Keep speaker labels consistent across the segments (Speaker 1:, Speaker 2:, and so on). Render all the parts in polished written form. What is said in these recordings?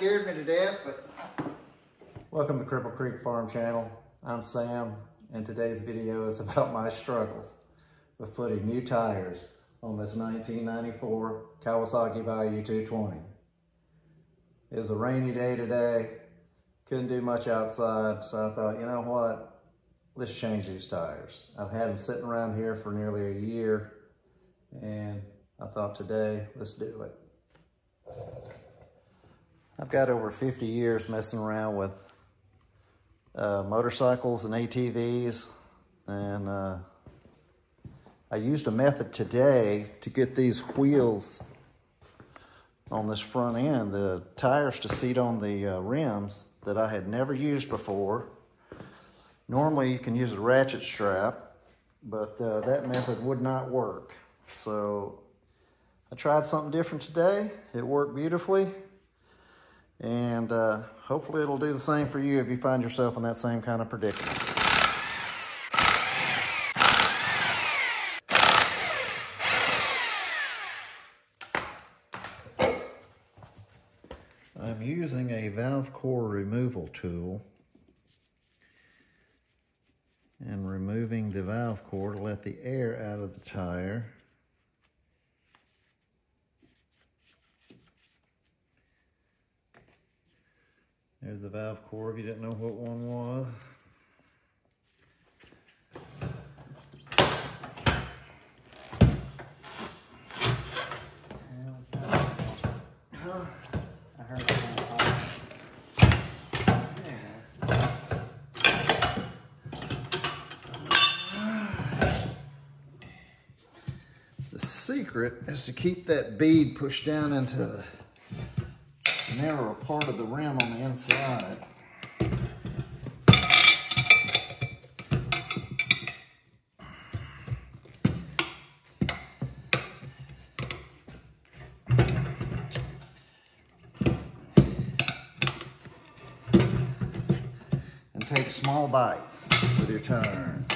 Speaker 1: scared me to death, but... Welcome to Cripple Creek Farm Channel. I'm Sam, and today's video is about my struggles with putting new tires on this 1994 Kawasaki Vayu 220. It was a rainy day today, couldn't do much outside, so I thought, you know what, let's change these tires. I've had them sitting around here for nearly a year, and I thought today, let's do it. I've got over 50 years messing around with motorcycles and ATVs, and I used a method today to get these wheels on this front end, the tires to seat on the rims that I had never used before. Normally you can use a ratchet strap, but that method would not work. So I tried something different today. It worked beautifully, and hopefully it'll do the same for you if you find yourself in that same kind of predicament. I'm using a valve core removal tool and removing the valve core to let the air out of the tire. There's the valve core if you didn't know what one was. I heard it. The secret is to keep that bead pushed down into the narrower part of the rim on the inside. And take small bites with your tire iron.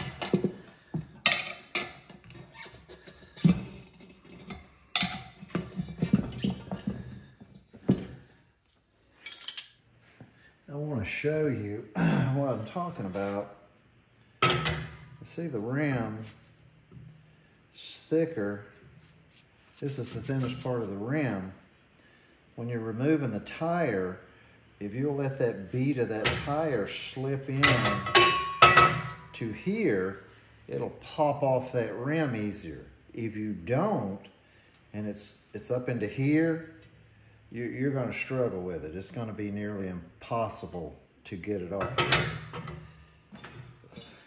Speaker 1: I want to show you what I'm talking about. You see the rim is thicker. This is the thinnest part of the rim. When you're removing the tire, if you'll let that bead of that tire slip in to here, it'll pop off that rim easier. If you don't, and it's up into here, you're going to struggle with it. It's going to be nearly impossible to get it off.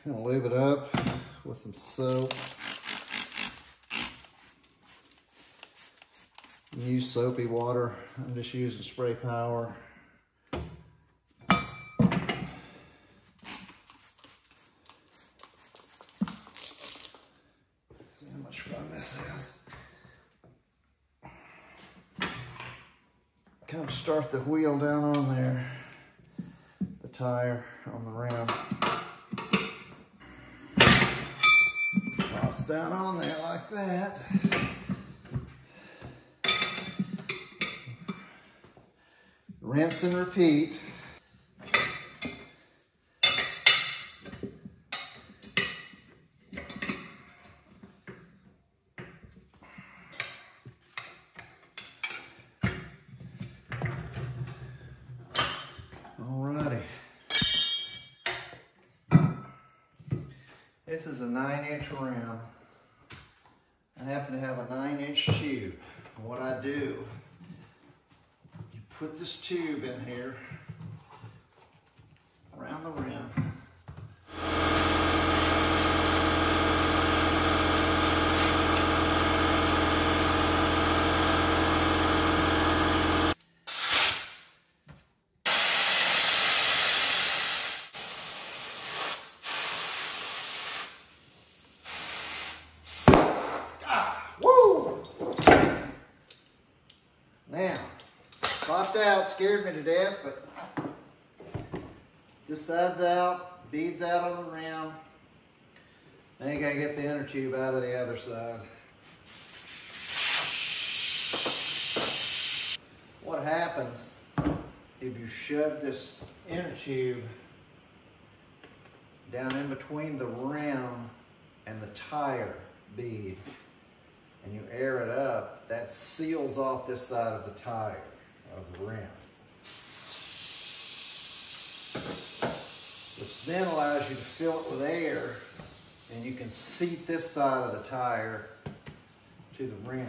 Speaker 1: I'm going to lube it up with some soap. Use soapy water. I'm just using spray power. See how much fun this is. Kind of start the wheel down on there, the tire on the rim. Drops down on there like that. Rinse and repeat. Alrighty. This is a 9-inch rim. I happen to have a 9-inch tube. And what I do, you put this tube in here around the rim. Now, popped out, scared me to death, but this side's out, beads out on the rim. Now you gotta get the inner tube out of the other side. What happens if you shove this inner tube down in between the rim and the tire bead, and you air it up, that seals off this side of the tire, of the rim. Which then allows you to fill it with air, and you can seat this side of the tire to the rim.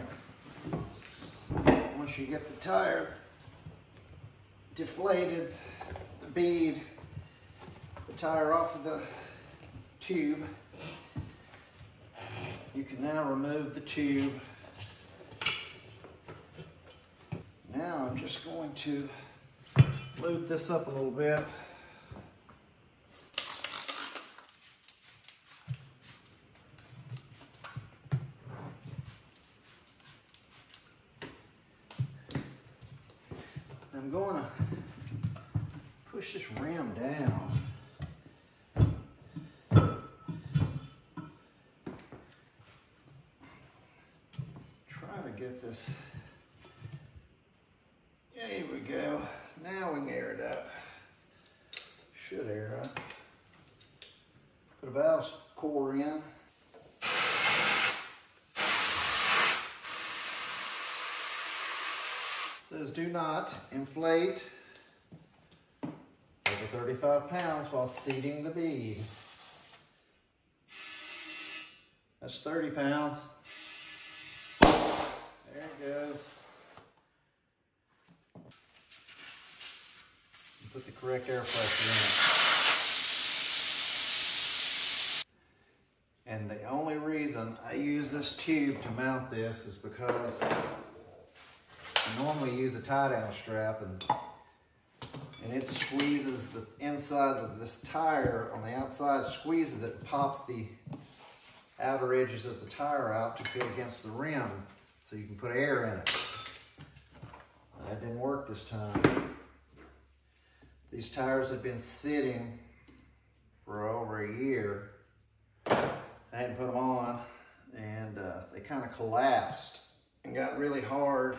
Speaker 1: Once you get the tire deflated, the bead, the tire off of the tube, you can now remove the tube. Now I'm just going to lube this up a little bit. I'm going to push this rim down. Try to get this. There we go. Now we can air it up. Should air up. Put a valve core in. Says do not inflate over 35 pounds while seating the bead. That's 30 pounds. There it goes. Put the correct air pressure in it. And the only reason I use this tube to mount this is because I normally use a tie-down strap, and it squeezes the inside of this tire on the outside, squeezes it, pops the outer edges of the tire out to fit against the rim so you can put air in it. That didn't work this time. These tires have been sitting for over a year. I hadn't put them on, and they kind of collapsed and got really hard.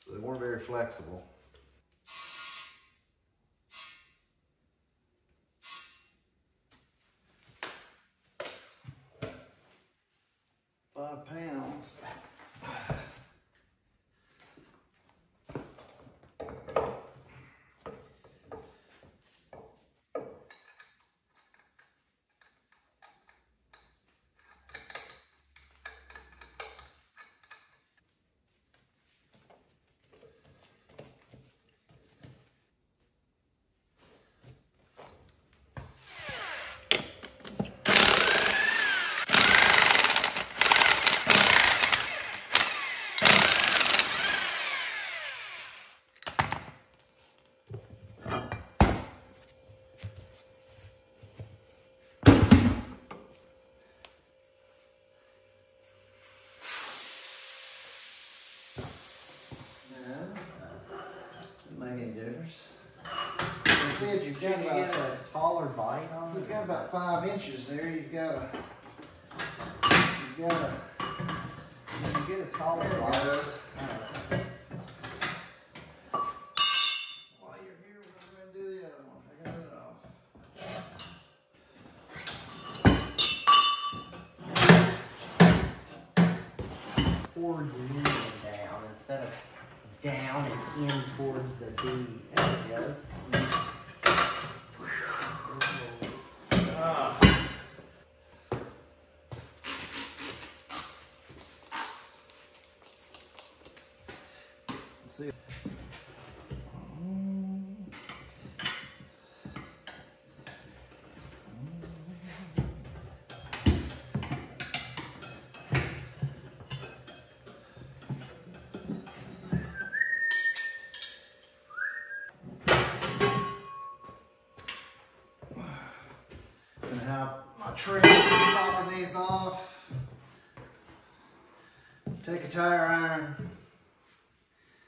Speaker 1: So they weren't very flexible. £5. You've got about a taller bite on it. You've got about 5 inches there. You get a taller bite. While you're here, we're going to do the other one. I got it off.
Speaker 2: Towards in and down instead of down and in towards the bead. There it goes.
Speaker 1: Let's see. Gonna have my tray popping these off. Take a tire iron,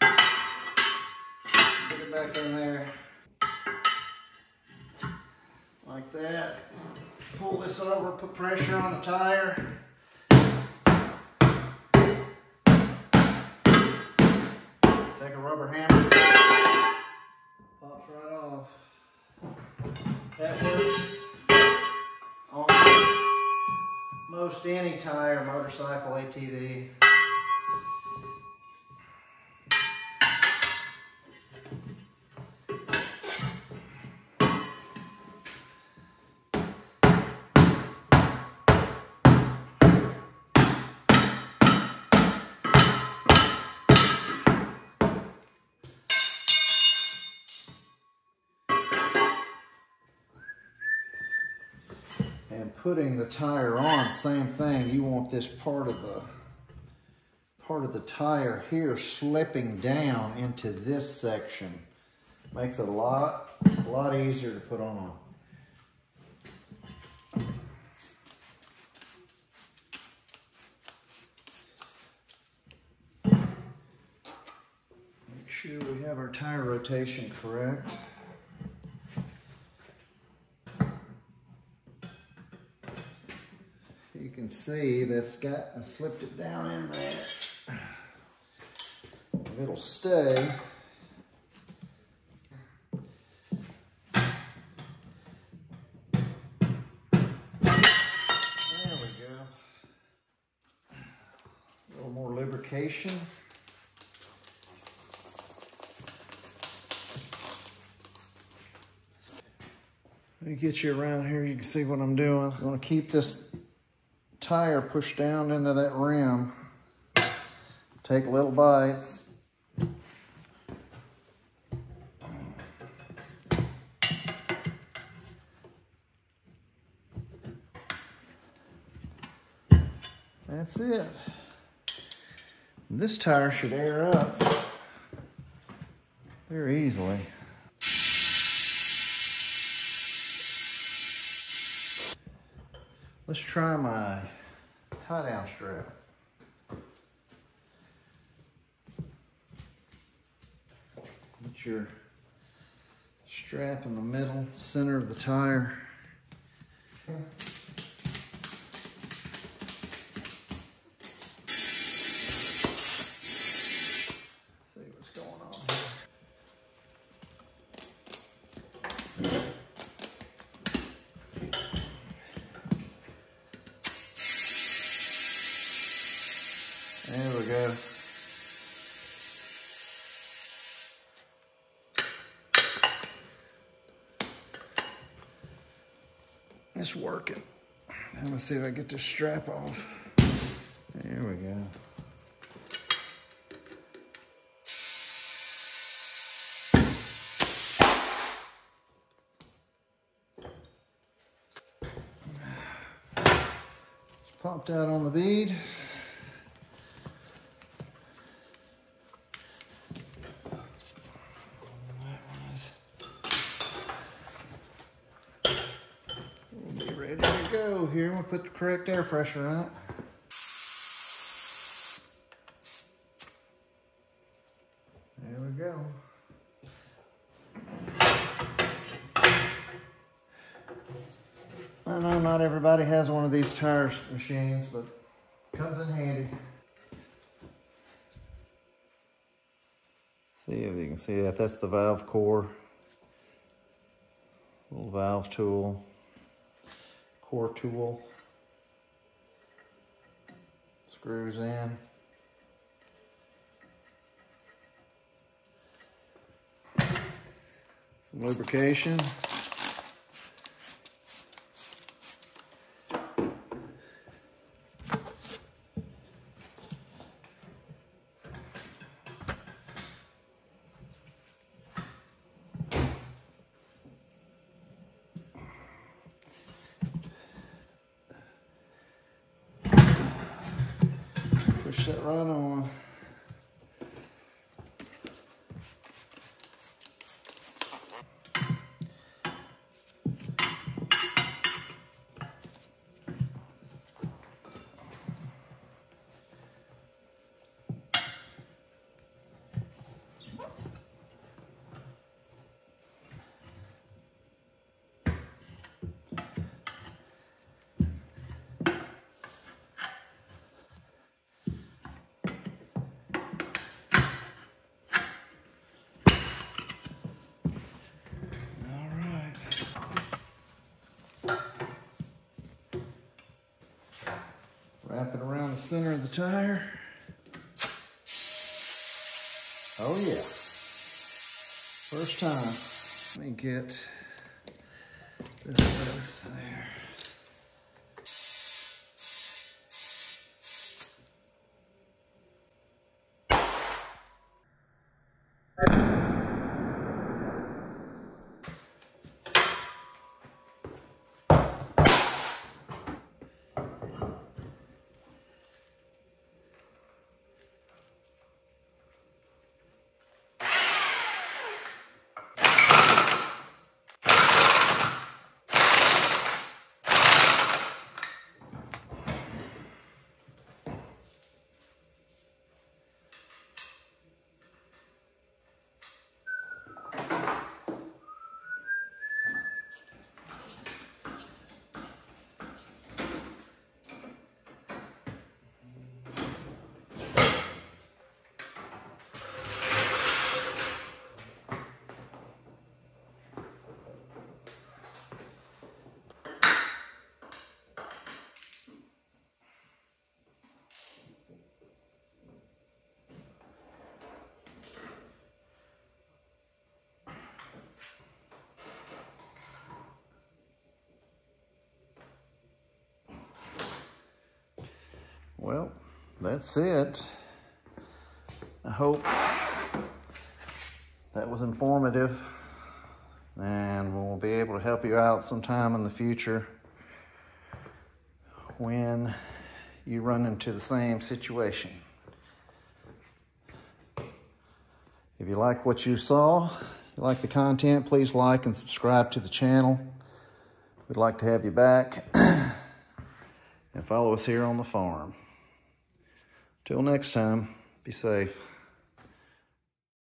Speaker 1: put it back in there like that. Pull this over, put pressure on the tire. Take a rubber hammer. pops right off. That works on most any tire, motorcycle, ATV. And putting the tire on, same thing. You want this part of the tire here slipping down into this section. Makes it a lot easier to put on. Make sure we have our tire rotation correct. You can see that's I slipped it down in there. It'll stay. There we go. A little more lubrication. Let me get you around here. You can see what I'm doing. I'm going to keep this tire pushed down into that rim. Take little bites. That's it. This tire should air up very easily. Let's try my tie-down strap. Put your strap in the middle, center of the tire. Okay. See what's going on here. There we go. It's working. Now let's see if I get this strap off. There we go. It's popped out on the bead. Ready to go here. We'll put the correct air pressure on it. There we go. I know not everybody has one of these tire machines, but it comes in handy. See if you can see that. That's the valve core. Little valve tool. Core tool. Screws in. Some lubrication. Push that right on. center of the tire. Oh yeah. First time. Let me get this loose there. Well, that's it. I hope that was informative, and we'll be able to help you out sometime in the future when you run into the same situation. If you like what you saw, you like the content, please like and subscribe to the channel. We'd like to have you back and follow us here on the farm. Till next time, be safe.